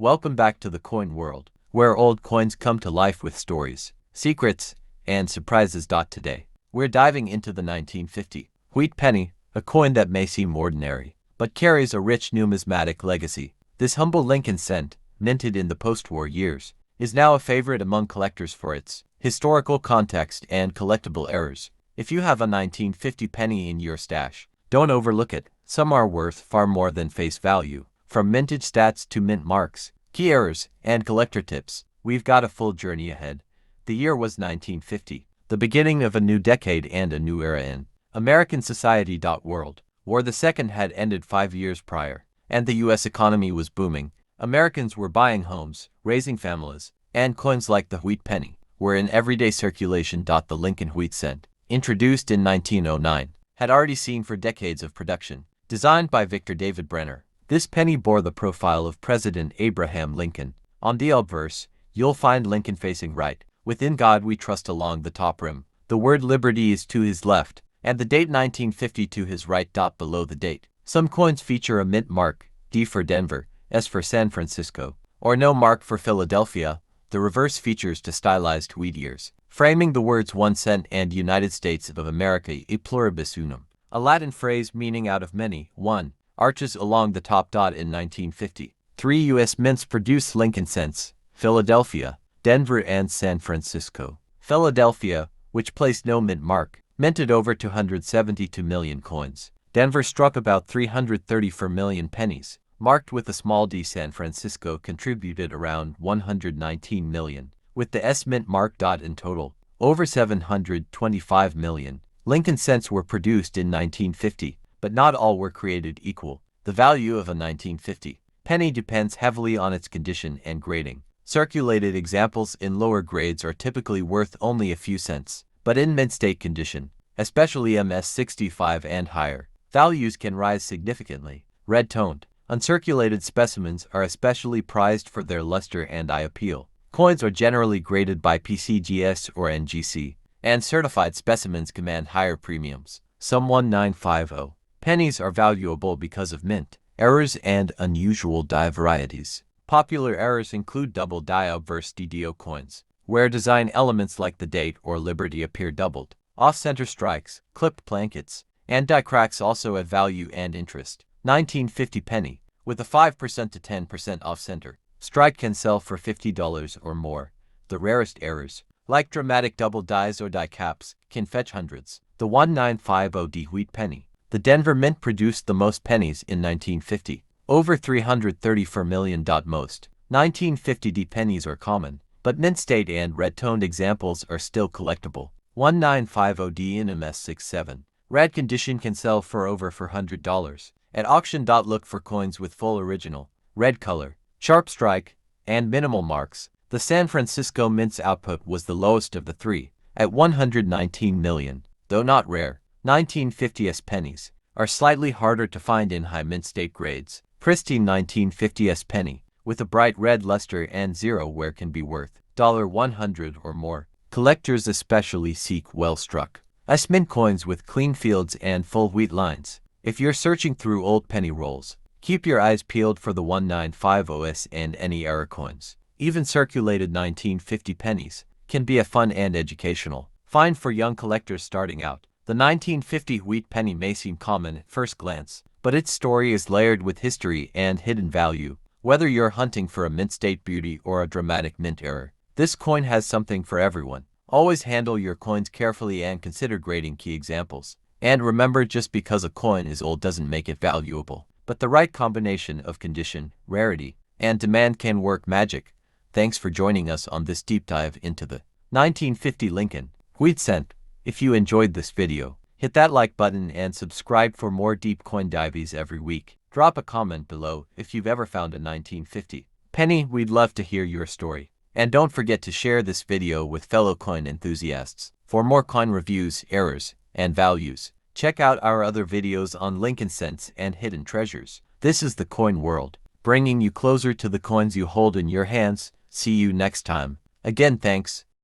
Welcome back to the coin world, where old coins come to life with stories, secrets, and surprises. Today, we're diving into the 1950 wheat penny, a coin that may seem ordinary, but carries a rich numismatic legacy. This humble Lincoln cent, minted in the post-war years, is now a favorite among collectors for its historical context and collectible errors. If you have a 1950 penny in your stash, don't overlook it. Some are worth far more than face value. From mintage stats to mint marks, key errors, and collector tips, we've got a full journey ahead. The year was 1950, the beginning of a new decade and a new era in American society. World War II had ended 5 years prior, and the U.S. economy was booming. Americans were buying homes, raising families, and coins like the wheat penny were in everyday circulation. The Lincoln wheat cent, introduced in 1909, had already seen for decades of production. Designed by Victor David Brenner, this penny bore the profile of President Abraham Lincoln. On the obverse, you'll find Lincoln facing right, "Within God we trust" along the top rim. The word liberty is to his left, and the date 1950 to his right. Below the date, some coins feature a mint mark, D for Denver, S for San Francisco, or no mark for Philadelphia. The reverse features to stylized wheat ears, framing the words 1 cent and United States of America e pluribus unum, a Latin phrase meaning out of many. 1. Arches along the top. In 1950, 3 U.S. mints produced Lincoln cents: Philadelphia, Denver, and San Francisco. Philadelphia, which placed no mint mark, minted over 272 million coins. Denver struck about 334 million pennies, marked with a small d. San Francisco contributed around 119 million, with the S mint mark. In total, over 725 million. Lincoln cents were produced in 1950, but not all were created equal. The value of a 1950 penny depends heavily on its condition and grading. Circulated examples in lower grades are typically worth only a few cents, but in mint state condition, especially MS65 and higher, values can rise significantly. Red-toned, uncirculated specimens are especially prized for their luster and eye appeal. Coins are generally graded by PCGS or NGC, and certified specimens command higher premiums. Some 1950 pennies are valuable because of mint errors and unusual die varieties. Popular errors include double die obverse DDO coins, where design elements like the date or liberty appear doubled. Off-center strikes, clipped blankets, and die cracks also add value and interest. 1950 penny, with a 5% to 10% off-center strike, can sell for $50 or more. The rarest errors, like dramatic double dies or die caps, can fetch hundreds. The 1950D wheat penny. The Denver Mint produced the most pennies in 1950, over 334 million. Most 1950D pennies are common, but mint state and red-toned examples are still collectible. 1950D in MS67. Red condition can sell for over $400 at auction. Look for coins with full original, red color, sharp strike, and minimal marks. The San Francisco Mint's output was the lowest of the three, at 119 million, though not rare. 1950s pennies are slightly harder to find in high mint state grades. Pristine 1950s penny, with a bright red luster and zero wear, can be worth $100 or more. Collectors especially seek well-struck S mint coins with clean fields and full wheat lines. If you're searching through old penny rolls, keep your eyes peeled for the 1950s and any era coins. Even circulated 1950 pennies can be a fun and educational find for young collectors starting out. The 1950 wheat penny may seem common at first glance, but its story is layered with history and hidden value. Whether you're hunting for a mint state beauty or a dramatic mint error, this coin has something for everyone. Always handle your coins carefully and consider grading key examples. And remember, just because a coin is old doesn't make it valuable, but the right combination of condition, rarity, and demand can work magic. Thanks for joining us on this deep dive into the 1950 Lincoln wheat cent. If you enjoyed this video, hit that like button and subscribe for more deep coin dives every week. Drop a comment below if you've ever found a 1950 penny. We'd love to hear your story. And don't forget to share this video with fellow coin enthusiasts. For more coin reviews, errors, and values, check out our other videos on Lincoln cents and hidden treasures. This is the coin world, bringing you closer to the coins you hold in your hands. See you next time. Again, thanks.